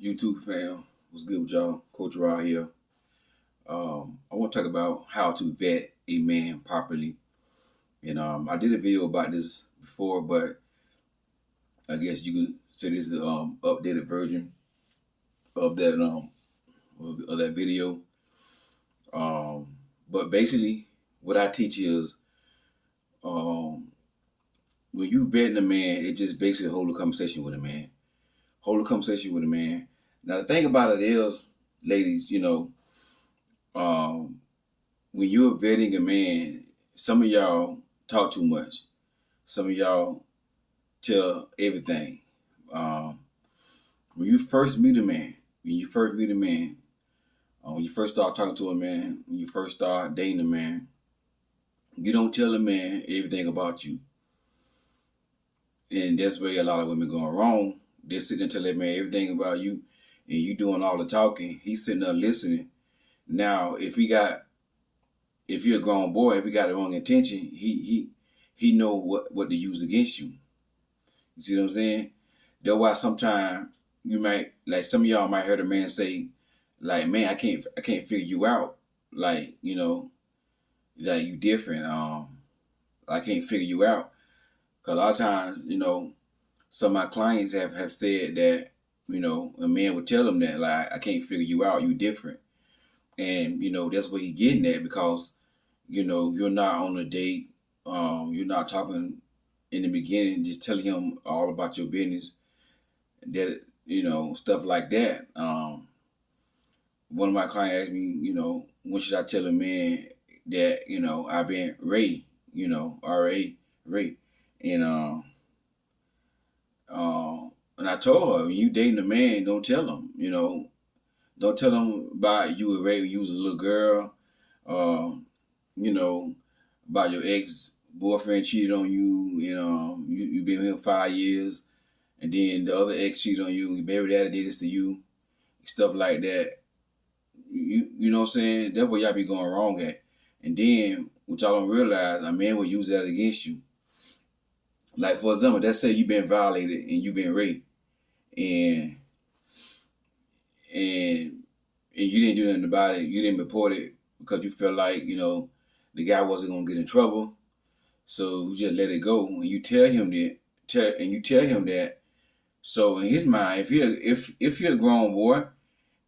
YouTube fam, what's good with y'all? Coach Rod here. I want to talk about how to vet a man properly. And I did a video about this before, but I guess you could say this is the updated version of that video. But basically, what I teach is um, when you vetting a man, it just basically hold a conversation with a man. Hold a conversation with a man. Now the thing about it is, ladies, um, when you're vetting a man, some of y'all talk too much. Some of y'all tell everything. Um, when you first meet a man, when you first start talking to a man, when you first start dating a man, you don't tell a man everything about you. And that's where a lot of women going wrong. They're sitting there telling that man everything about you, and you doing all the talking. He's sitting there listening. Now, if you're a grown boy, if he got the wrong intention, he know what to use against you. You see what I'm saying? That's why sometimes you might, like, some of y'all might hear a man say, like, man, I can't figure you out. Like, like you different. I can't figure you out. Cause a lot of times, some of my clients have said that, a man would tell them that, like, I can't figure you out, you different. And, that's what he's getting at because, you're not on a date. You're not talking in the beginning, just telling him all about your business. That, stuff like that. One of my clients asked me, when should I tell a man that, I've been raped, R-A, rape. And and I told her, when you dating a man, don't tell him, don't tell him about you were raped when you was a little girl, about your ex-boyfriend cheated on you, you been with him 5 years, and then the other ex cheated on you, and your baby daddy did this to you, stuff like that. You know what I'm saying? That's where y'all be going wrong at. And then, what y'all don't realize, a man will use that against you. Like, for example, let's say you've been violated and you've been raped, and you didn't do nothing about it. You didn't report it because you felt like, the guy wasn't gonna get in trouble. So you just let it go. And you tell him that. So in his mind, if you're a grown boy,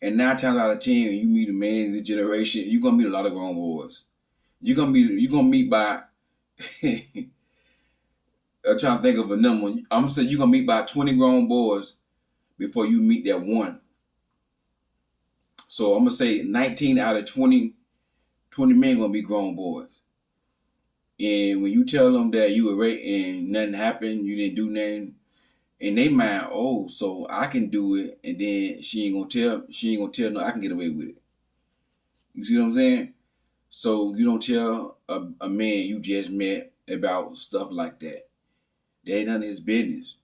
and 9 times out of 10, you meet a man in this generation, you're gonna meet a lot of grown boys. You're gonna meet by I'm trying to think of a number. I'm gonna say you're gonna meet by 20 grown boys before you meet that one. So I'm gonna say 19 out of 20 men gonna be grown boys. And when you tell them that you were raped and nothing happened, you didn't do nothing, in their mind, oh, so I can do it, and then she ain't gonna tell no, I can get away with it. You see what I'm saying? So you don't tell a man you just met about stuff like that. That ain't none of his business.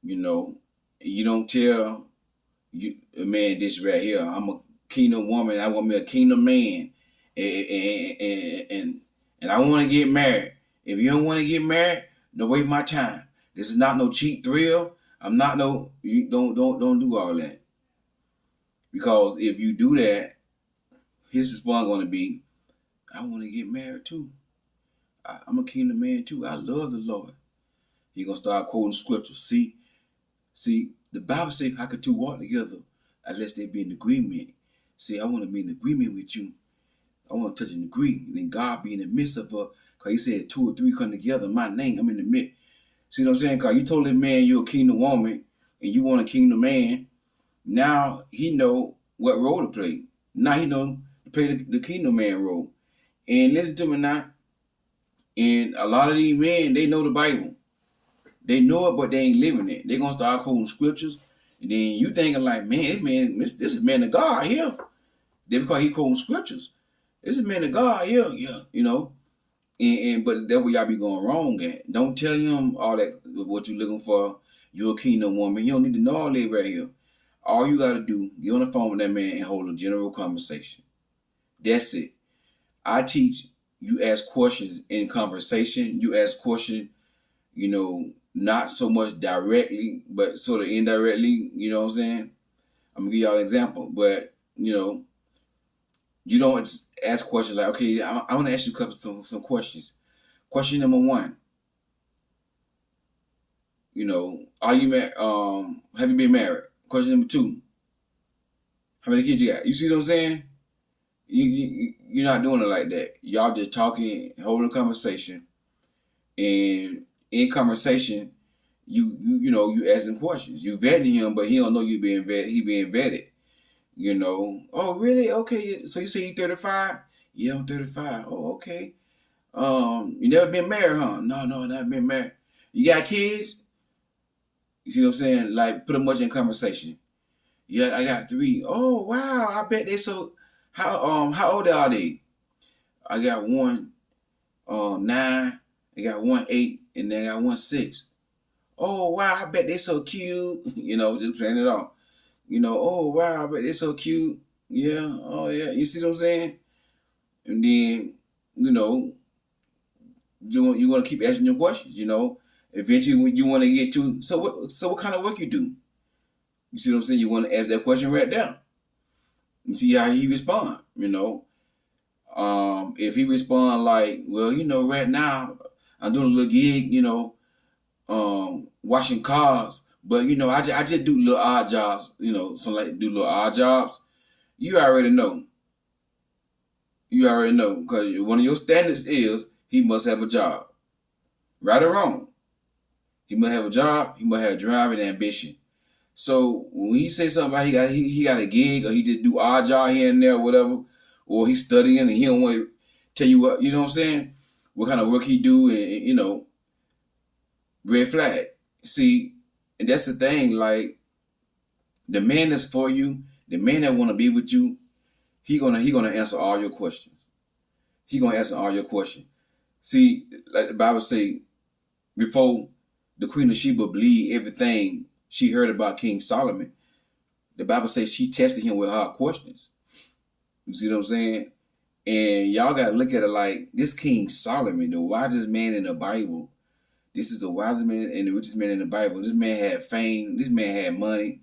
You don't tell a man this right here. I'm a kingdom woman. I want me a kingdom man, and I want to get married. If you don't want to get married, don't waste my time. This is not no cheap thrill. You don't do all that. Because if you do that, his response going to be, I want to get married too. I'm a kingdom man too. I love the Lord. He gonna start quoting scriptures. See, the Bible says, how can two walk together unless they be in agreement? See, I want to be in agreement with you. I want to touch and agree. And then God be in the midst of her. Because he said 2 or 3 come together in my name. I'm in the midst. See what I'm saying? Because you told that man you're a kingdom woman and you want a kingdom man. Now he know what role to play. Now he know to play the kingdom man role. And listen to me now. And a lot of these men, they know the Bible. They know it, but they ain't living it. They're going to start quoting scriptures. And then you thinking like, man, this is man of God here. They because he quoting scriptures. This is man of God here, yeah, but that's where y'all be going wrong at. Don't tell him all that, what you looking for. You're a kingdom woman. You don't need to know all that right here. All you got to do, get on the phone with that man and hold a general conversation. That's it. I teach, you ask questions in conversation. You ask questions, not so much directly, but sort of indirectly, you know what I'm saying? I'm gonna give y'all an example, but you don't ask questions like, okay, I want to ask you some questions. Question number one, are you married? Have you been married? Question number two, how many kids you got? You see what I'm saying? You're not doing it like that. Y'all just talking, holding a conversation, and in conversation, you asking questions. You vetting him, but he don't know you being vetted. He being vetted. Oh really? Okay. So you say you 35? Yeah, I'm 35. Oh, okay. You never been married, huh? No, never been married. You got kids? You see what I'm saying? Like put them much in conversation. Yeah, I got 3. Oh wow, I bet they so. How old are they? I got one 9. I got one 8, and then I got one 6. Oh wow, I bet they so cute. Just playing it off. Oh wow, I bet they so cute. Yeah, oh yeah. You see what I'm saying? And then, you want to keep asking your questions. Eventually, when you want to get to, what kind of work you do? You see what I'm saying? You want to ask that question right there and see how he respond. If he respond like, well, right now I'm doing a little gig, washing cars, but I just do little odd jobs, some like do little odd jobs. You already know. Because one of your standards is he must have a job, right or wrong. He must have a job. He must have drive and ambition. So when he say something about he got a gig, or he just do odd job here and there, or whatever, or he's studying and he don't want to tell you what, what I'm saying, what kind of work he do, and red flag. See, and that's the thing. Like the man that's for you, the man that want to be with you, he gonna answer all your questions. He gonna answer all your questions. See, like the Bible say, before the Queen of Sheba believed everything she heard about King Solomon, the Bible says she tested him with hard questions. You see what I'm saying? And y'all gotta look at it like this King Solomon, the wisest man in the Bible. This is the wisest man and the richest man in the Bible. This man had fame. This man had money.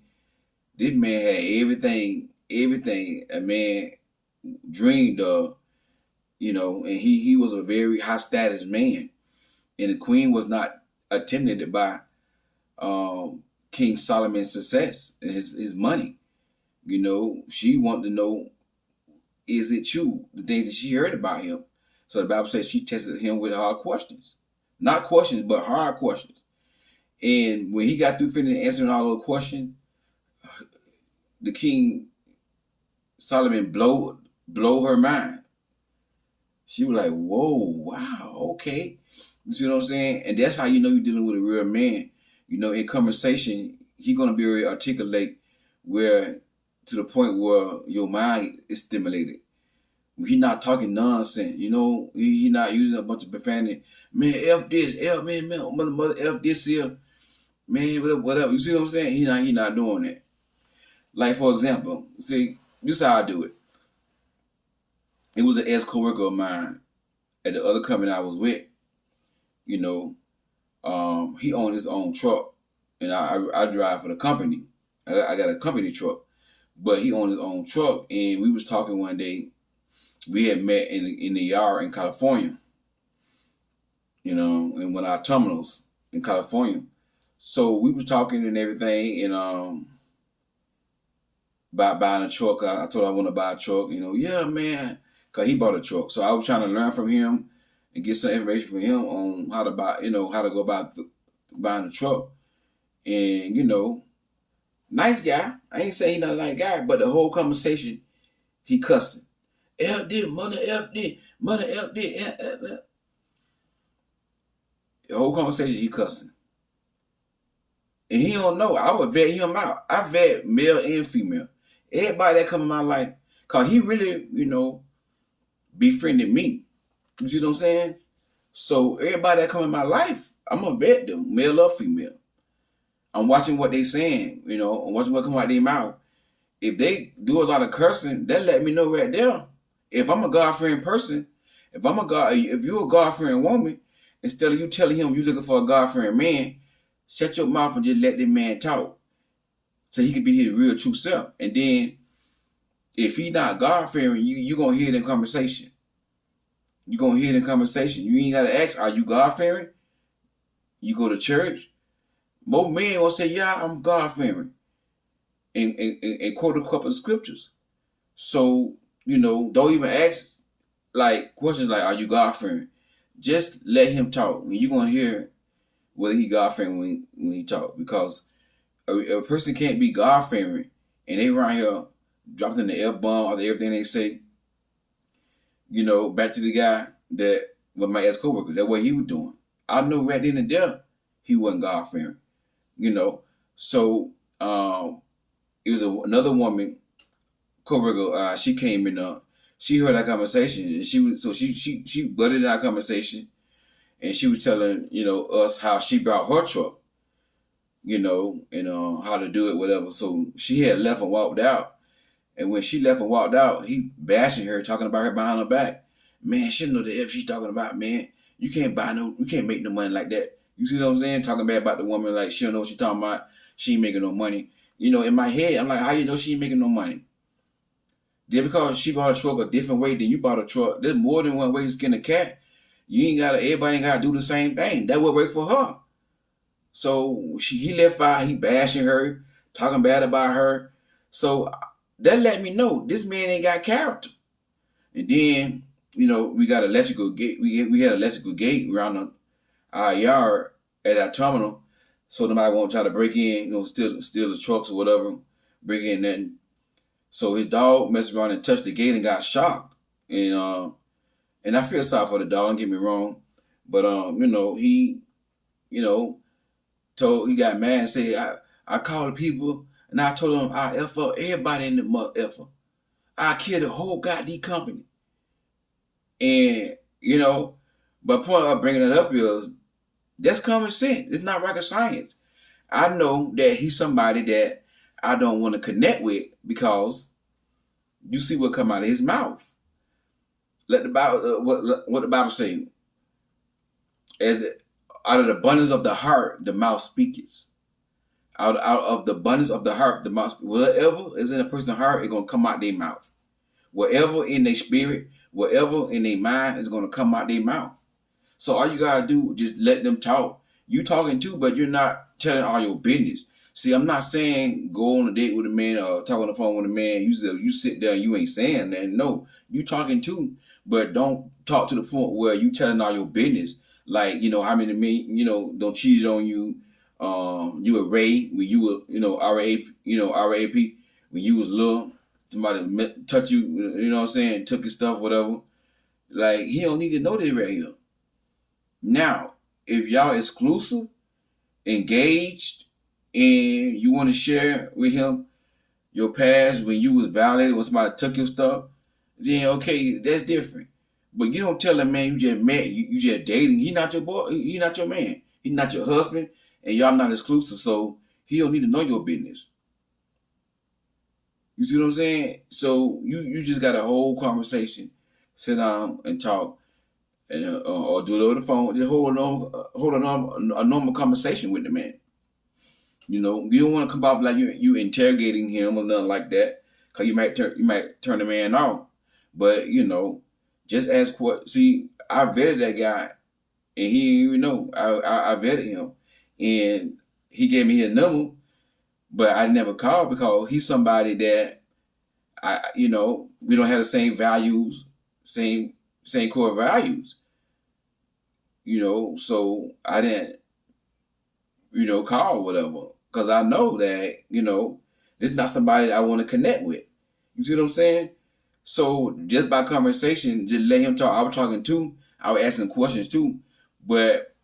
This man had everything a man dreamed of, and he was a very high status man. And the queen was not intimidated by King Solomon's success and his money. She wanted to know, is it true, the things that she heard about him? So the Bible says she tested him with hard questions. Not questions, but hard questions. And when he got through finishing answering all those questions, the King Solomon blow her mind. She was like, whoa, wow, okay. You see what I'm saying? And that's how you know you're dealing with a real man. In conversation, he's going to be very articulate, where to the point where your mind is stimulated. He's not talking nonsense. He's not using a bunch of profanity. Man, F this, F man, mother F this here. Man, whatever. You see what I'm saying? He not doing that. Like, for example, see, this is how I do it. It was an ex-coworker of mine at the other company I was with. He owned his own truck, and I drive for the company. I got a company truck, but he owned his own truck, and we was talking one day. We had met in the yard in California, in one of our terminals in California. So we was talking and everything, and about buying a truck. I told him I want to buy a truck. Yeah, man, because he bought a truck. So I was trying to learn from him and get some information from him on how to buy, how to go about buying a truck. And, nice guy. I ain't saying he's not a nice guy, but the whole conversation, he cussing. F this, mother F this, mother F this, F, F, F. The whole conversation, he cussing. And he don't know. I would vet him out. I vet male and female. Everybody that come in my life, because he really, befriended me. You see what I'm saying? So everybody that come in my life, I'm going to vet them, male or female. I'm watching what they saying, I'm watching what come out their mouth. If they do a lot of cursing, that let me know right there. If I'm a God-fearing person, if you're a God-fearing woman, instead of you telling him you're looking for a God-fearing man, shut your mouth and just let the man talk. so he could be his real true self. And then if he not God fearing, you gonna hear it in conversation. You gonna hear it in conversation. You ain't gotta ask, are you God fearing? You go to church. Most men will say, yeah, I'm God fearing, and quote a couple of scriptures. So, don't even ask like questions like, are you God fearing? Just let him talk. And you're gonna hear whether he God fearing when he talk. Because a person can't be God fearing and they around here dropping the F bomb or everything they say. Back to the guy that was my ex coworker. That's what he was doing. I know right then and there he wasn't God fearing. So it was another woman coworker. She came in. She heard that conversation, and she butted in our conversation, and she was telling us how she brought her truck, and how to do it, whatever. So she had left and walked out, and when she left and walked out, he bashing her, talking about her behind her back. Man, she know the F she's talking about. Man, you can't make no money like that. You see what I'm saying? Talking bad about the woman like she don't know what she talking about. She ain't making no money. In my head, I'm like, how you know she ain't making no money? Just because she bought a truck a different way than you bought a truck, there's more than one way to skin a cat. Everybody ain't gotta do the same thing. That would work for her. So he left out, he bashing her, talking bad about her. So that let me know this man ain't got character. And then, we got electrical gate. We had electrical gate around our yard at our terminal. So nobody won't try to break in, steal the trucks or whatever, break in nothing. So his dog messed around and touched the gate and got shocked. And I feel sorry for the dog, don't get me wrong. But he he got mad and said, I called the people and I told them I F up everybody in the mother effer. I kill the whole goddamn company. And, but point of bringing it up is that's common sense. It's not rocket science. I know that he's somebody that I don't want to connect with because you see what come out of his mouth. Let the Bible, what the Bible say? Out of the abundance of the heart, the mouth speaketh. Out of the abundance of the heart, the mouth. Whatever is in a person's heart, it's gonna come out their mouth. Whatever in their spirit, whatever in their mind, is gonna come out their mouth. So all you gotta do, just let them talk. You talking too, but you're not telling all your business. See, I'm not saying go on a date with a man or talk on the phone with a man. You sit there and you ain't saying that. No, you talking too, but don't talk to the point where you telling all your business. Like, how many men, don't cheat on you. You were Ray when you were, RAP, when you was little, somebody touch you, what I'm saying, took your stuff, whatever. Like, he don't need to know that right here. Now, if y'all exclusive, engaged, and you want to share with him your past when you was violated, when somebody took your stuff, then okay, that's different. But you don't tell a man you just met, you just dating. He not your boy. He not your man. He not your husband, and y'all not exclusive. So he don't need to know your business. You see what I'm saying? So you just got a whole conversation, sit down and talk, and or do it over the phone. Just hold a normal conversation with the man. You don't want to come out like you interrogating him or nothing like that, cause you might turn the man off. But just ask what. See, I vetted that guy, and he didn't even know. I vetted him, and he gave me his number, but I never called because he's somebody that we don't have the same values, same core values. So I didn't, call or whatever, because I know that this is not somebody I want to connect with. You see what I'm saying? So just by conversation, just let him talk. I was talking too. I was asking questions too, but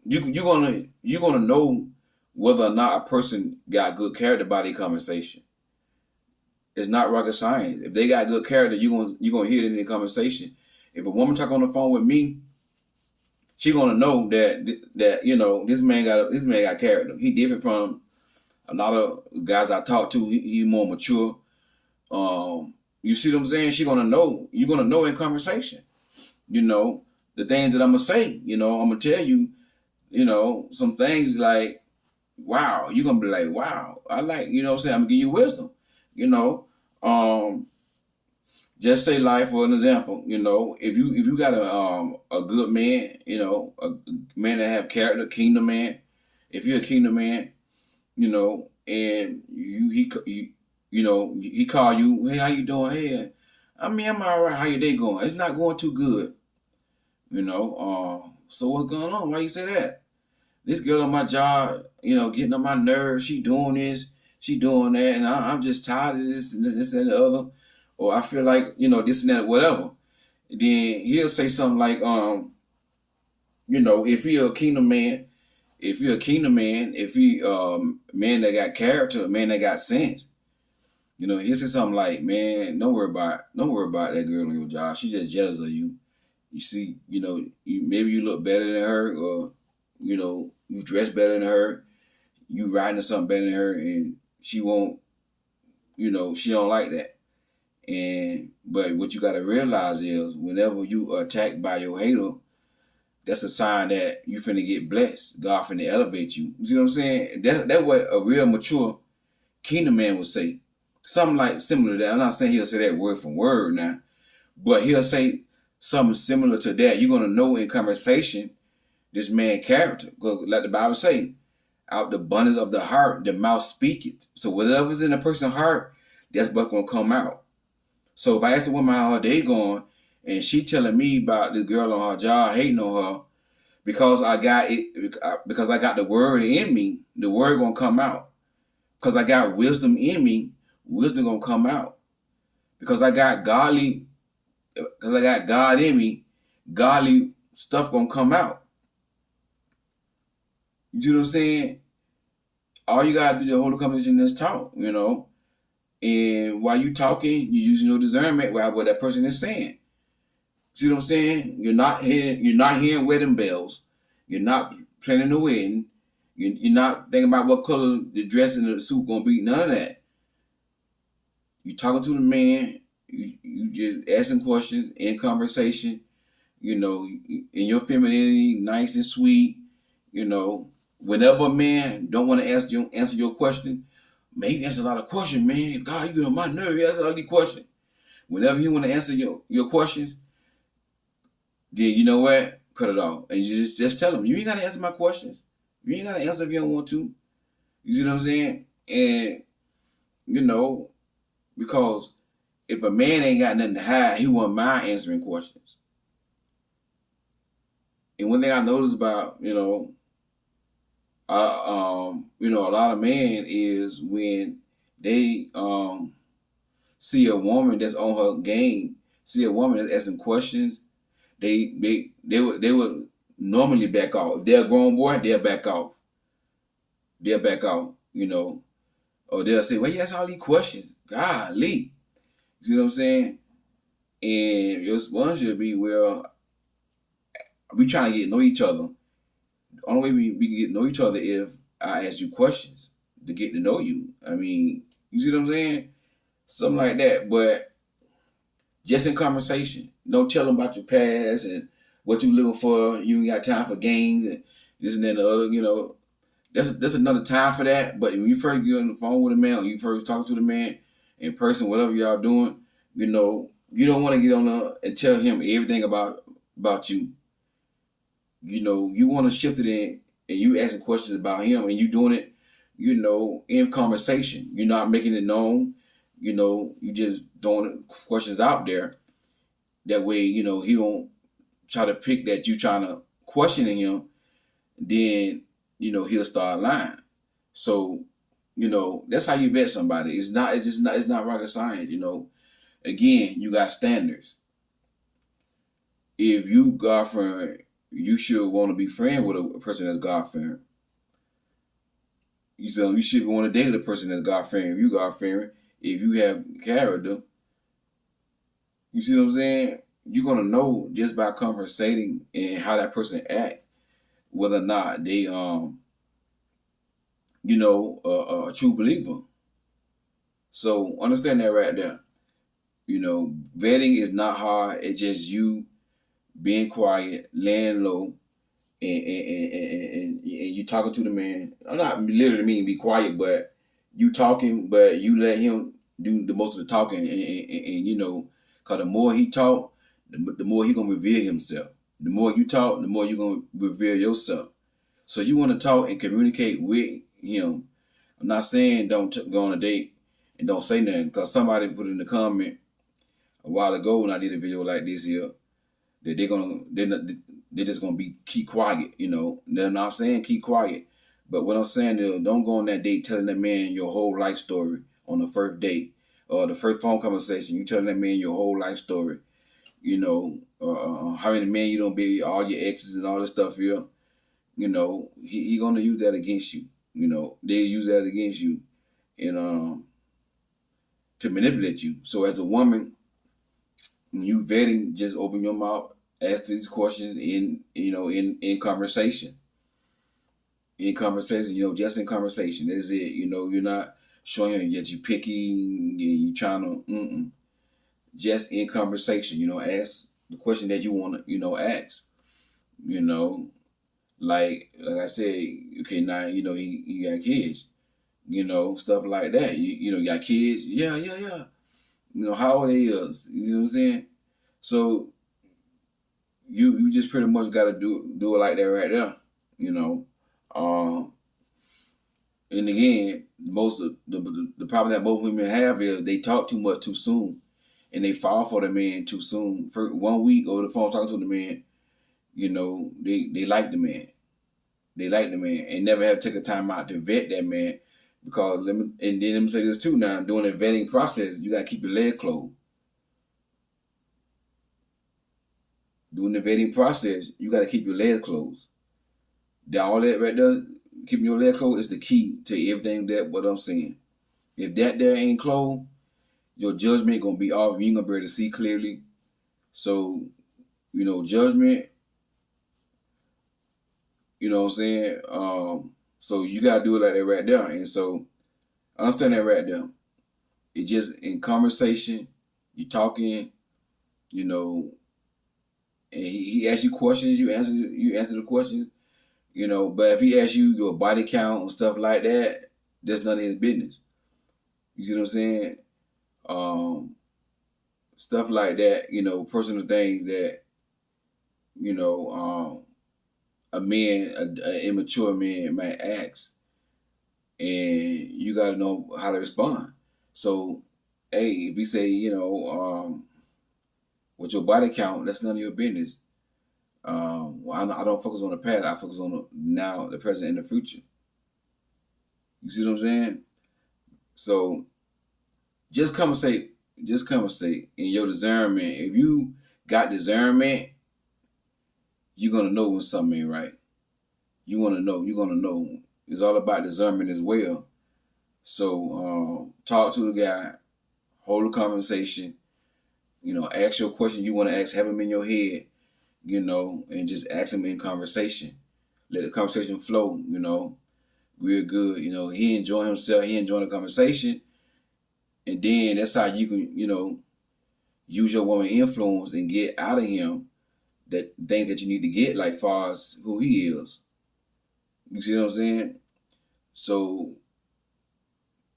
you're gonna know whether or not a person got good character by their conversation. It's not rocket science. If they got good character, you're gonna hear it in the conversation. If a woman talk on the phone with me, she gonna know that this man got character. He different from a lot of guys I talk to. He more mature. You see what I'm saying? She gonna know. You're gonna know in conversation. The things that I'm gonna say. I'm gonna tell you. Some things like wow, you're gonna be like, wow, I like, you know what I'm saying, I'm gonna give you wisdom, you know. Just say like for an example, you know, if you got a good man, you know, a man that have character, kingdom man, if you're a kingdom man, you know, and you know, he call you, hey, how you doing? Hey, I mean, I'm all right. How your day going? It's not going too good, you know. So what's going on? Why you say that? This girl on my job, you know, getting on my nerves. She doing this, she doing that, and I'm just tired of this and the other. Or I feel like, you know, this and that, whatever. Then he'll say something like, you know, if you're a kingdom man, if you man that got character, a man that got sense, you know, he'll say something like, man, don't worry about that girl on your job. She's just jealous of you. You see, you know, maybe you look better than her, or you know, you dress better than her, you riding something better than her, and she won't, you know, she don't like that. And but what you got to realize is, whenever you are attacked by your hater, that's a sign that you finna get blessed. God finna elevate you. You see what I'm saying? That's what a real mature kingdom man would say. Something like similar to that. I'm not saying he'll say that word for word now, but he'll say something similar to that. You're gonna know in conversation this man character. Like the Bible say, out the abundance of the heart, the mouth speaketh. So whatever's in a person's heart, that's what's gonna come out. So if I ask a woman how her day going, and she telling me about the girl on her job hating on her, because I got it, because I got the word in me, the word gonna come out. Because I got wisdom in me, wisdom gonna come out. Because I got godly, because I got God in me, godly stuff gonna come out. You see what I'm saying? All you gotta do to hold a conversation is talk, you know. And while you talking, you using your discernment about what that person is saying. See what I'm saying? You're not hearing wedding bells. You're not planning the wedding. You're not thinking about what color the dress and the suit gonna be. None of that. You talking to the man. You just asking questions in conversation. You know, in your femininity, nice and sweet. You know, whenever a man don't want to answer your question, man, you answer a lot of questions, man. God, you get on my nerve. You answer all these questions. Whenever he want to answer your questions, then you know what? Cut it off. And you just tell him, you ain't gotta answer my questions. You ain't gotta answer if you don't want to. You see what I'm saying? And you know, because if a man ain't got nothing to hide, he won't mind answering questions. And one thing I noticed about, you know, a lot of men is when they see a woman that's on her game, see a woman that's asking questions, they would normally back off. If they're a grown boy, they'll back off. They'll back off, you know. Or they'll say, well, you ask all these questions. Golly. You see what I'm saying? And your response should be, well, we trying to get to know each other. The only way we can get to know each other if I ask you questions to get to know you. I mean, you see what I'm saying? Something like that. But just in conversation. Don't tell them about your past and what you living for. You ain't got time for games and this and that and the other, you know. There's another time for that. But when you first get on the phone with a man, or you first talk to the man in person, whatever y'all doing, you know, you don't want to get on there and tell him everything about you. You know, you want to shift it in, and you asking questions about him, and you doing it, you know, in conversation. You're not making it known. You know, you just throwing questions out there. That way, you know, he don't try to pick that you trying to question him. Then, you know, he'll start lying. So, you know, that's how you vet somebody. It's not rocket science, you know. Again, you got standards. If you God fearing, you should want to be friends with a person that's God fearing. You should want to date a person that's God fearing. If you God fearing, if you have character, you see what I'm saying? You're gonna know just by conversating and how that person act whether or not they you know, a true believer. So understand that right there. You know, vetting is not hard. It's just you being quiet, laying low, and you talking to the man. I'm not literally meaning be quiet, but you talking, but you let him do the most of the talking, and you know, cause the more he talk, the more he gonna reveal himself. The more you talk, the more you gonna reveal yourself. So you want to talk and communicate with him. I'm not saying don't go on a date and don't say nothing, because somebody put in the comment a while ago when I did a video like this here that they're just gonna be keep quiet. You know, they're not saying keep quiet, but what I'm saying is don't go on that date telling that man your whole life story on the first date or the first phone conversation. You telling that man your whole life story. You know, how many men you don't be, all your exes and all this stuff here. You know, he gonna use that against you. You know, they use that against you, and to manipulate you. So as a woman, when you vetting, just open your mouth, ask these questions in conversation. In conversation, just in conversation. That's it. You know, you're not showing him that you picky and you trying to just in conversation. You know, ask the question that you want to ask. You know, like I said, okay, now he got kids. You know, stuff like that. You got kids. Yeah. You know how old they is. You know what I'm saying? So you just pretty much got to do it like that right there. You know, and again, most of the problem that most women have is they talk too much too soon, and they fall for the man too soon. For 1 week over the phone talking to the man, you know, they like the man. They like the man and never have to take a time out to vet that man. Because let me say this too now, during the vetting process, you gotta keep your leg closed. During the vetting process, you gotta keep your legs closed. All that right there, keeping your leg closed is the key to everything that what I'm saying. If that there ain't closed, your judgment gonna be off. You ain't gonna be able to see clearly. So, judgment, you know what I'm saying? So you gotta do it like that right there. And so understand that right there. It just in conversation, you talking, you know, and he asks you questions, you answer the questions, but if he asks you your body count and stuff like that, that's none of his business. You see what I'm saying? Stuff like that, personal things that, an immature man might ask, and you got to know how to respond. So, hey, if he say, with your body count, that's none of your business. I don't focus on the past. I focus on the now, the present, and the future. You see what I'm saying? So, just conversate. Just conversate in your discernment. If you got discernment, you're gonna know when something ain't right. You're gonna know. It's all about discernment as well. So talk to the guy, hold a conversation, ask your question you want to ask, have them in your head, and just ask them in conversation. Let the conversation flow, real good. He enjoying himself, he enjoying the conversation. And then that's how you can, use your woman influence and get out of him that things that you need to get, like far as who he is. You see what I'm saying? So,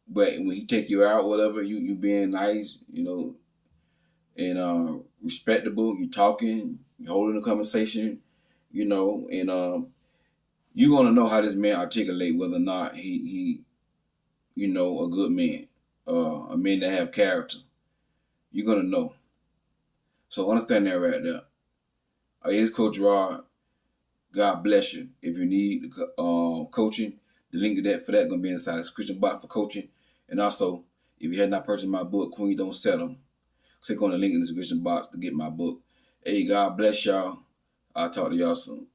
but when he take you out, whatever, you being nice, and respectable, you talking, you holding a conversation, and you gonna know how this man articulate whether or not he a good man, a man that have character. You're gonna know. So understand that right there. It's Coach Rod. God bless you. If you need coaching, the link to that for that gonna be inside the description box for coaching. And also, if you had not purchased my book, Queen Don't Settle, click on the link in the description box to get my book. Hey, God bless y'all. I'll talk to y'all soon.